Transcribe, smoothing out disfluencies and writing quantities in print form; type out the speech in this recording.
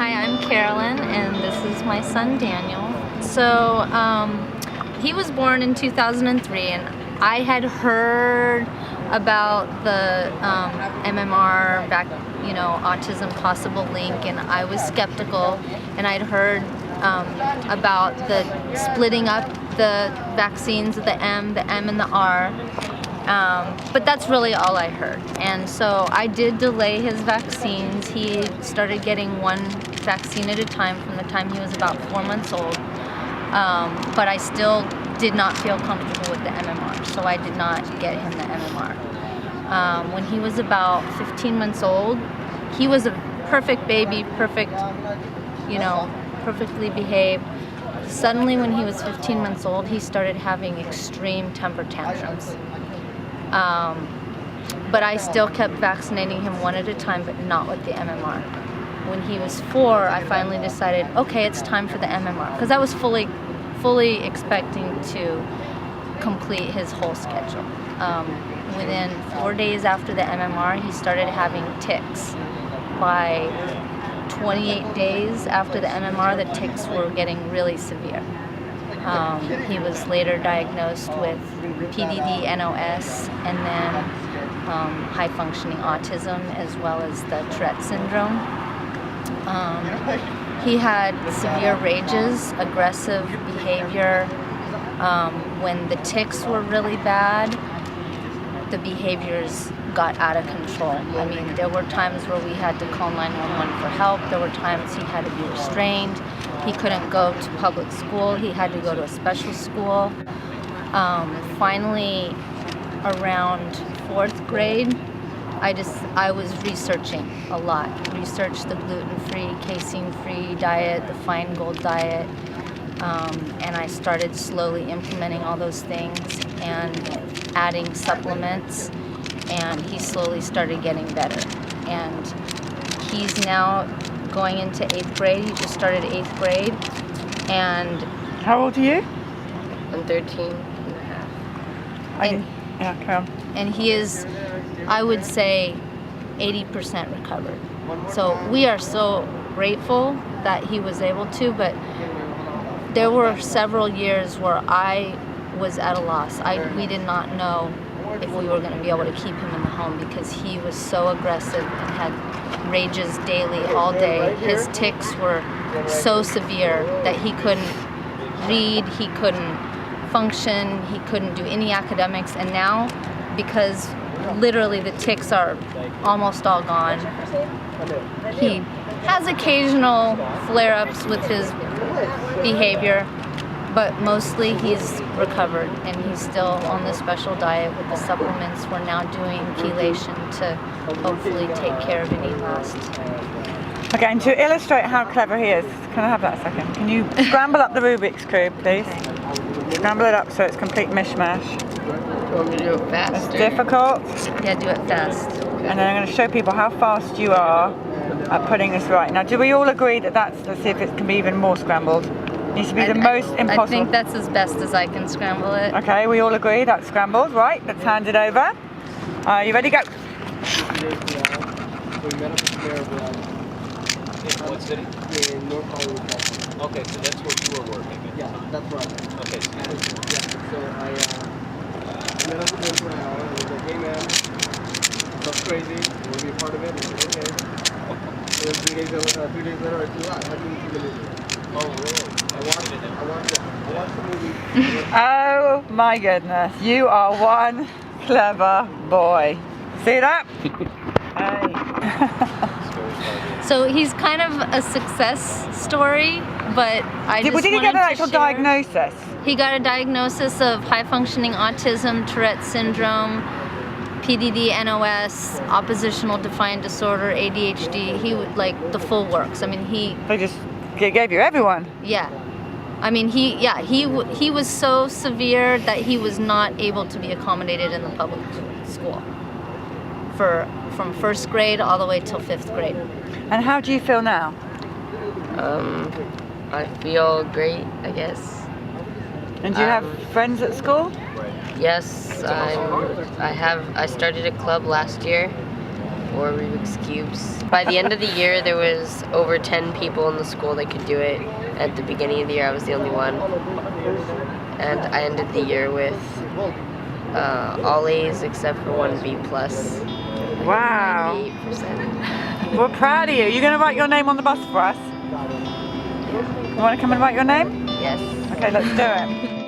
Hi, I'm Carolyn, and this is my son Daniel. So he was born in 2003, and I had heard about the MMR back, autism possible link, and I was skeptical, and I'd heard about the splitting up the vaccines, the M and the R. But that's really all I heard. And so I did delay his vaccines. He started getting one vaccine at a time from the time he was about 4 months old. But I still did not feel comfortable with the MMR, so I did not get him the MMR. When he was about 15 months old, he was a perfect baby, perfect, perfectly behaved. Suddenly when he was 15 months old, he started having extreme temper tantrums. But I still kept vaccinating him one at a time, but not with the MMR. When he was 4, I finally decided, okay, it's time for the MMR, because I was fully expecting to complete his whole schedule. Within 4 days after the MMR, he started having tics. By 28 days after the MMR, the tics were getting really severe. He was later diagnosed with PDD, NOS, and then high-functioning autism, as well as the Tourette syndrome. He had severe rages, aggressive behavior. When the tics were really bad, the behaviors got out of control. I mean, there were times where we had to call 911 for help. There were times he had to be restrained. He couldn't go to public school. He had to go to a special school. Finally, around 4th grade, I was researching a lot. Researched the gluten-free, casein-free diet, the Feingold diet, and I started slowly implementing all those things and adding supplements, and he slowly started getting better. And he's now going into 8th grade. He just started 8th grade. And how old are you? I'm 13 and a half. Yeah, carry on. And he is, I would say, 80% recovered. So we are so grateful that he was able to, but there were several years where I was at a loss. We did not know if we were going to be able to keep him in the home because he was so aggressive and had rages daily, all day. His tics were so severe that he couldn't read, he couldn't function, he couldn't do any academics. And now, because literally the tics are almost all gone, he has occasional flare-ups with his behavior, but mostly he's recovered, and he's still on the special diet with the supplements. We're now doing chelation to hopefully take care of any last. Okay, and to illustrate how clever he is, can I have that a second? Can you scramble up the Rubik's Cube, please? Okay. Scramble it up so it's complete mishmash. You want me to do it fast? It's difficult. Yeah, do it fast. And then I'm going to show people how fast you are at putting this right. Now, do we all agree that let's see if it can be even more scrambled? It needs to be the most impossible. I think that's as best as I can scramble it. Okay, we all agree that's scrambled. Right, let's hand it over. Are you ready? Go. What city? In North Hollywood. Okay, so that's where you were working. Yeah, that's right. Okay. So I met up with him for an hour and was like, hey man, stuff's crazy, you want to be a part of it? And I said, okay. And then 3 days later, I flew out. I didn't believe it. Oh, really? I watched the movie. Oh my goodness, you are one clever boy. See that? Hey. So he's kind of a success story, but Did he get an actual diagnosis? He got a diagnosis of high-functioning autism, Tourette syndrome, PDD, NOS, oppositional defiant disorder, ADHD. He would like the full works. I mean, They just gave you everyone. Yeah. I mean, he was so severe that he was not able to be accommodated in the public school from 1st grade all the way till 5th grade. And how do you feel now? I feel great, I guess. And do you have friends at school? Yes, I started a club last year, 4 Rubik's Cubes. By the end of the year, there was over 10 people in the school that could do it. At the beginning of the year, I was the only one. And I ended the year with all A's except for 1 B+. Wow. 98%. We're proud of you. You're going to write your name on the bus for us? You want to come and write your name? Yes. Okay, let's do it.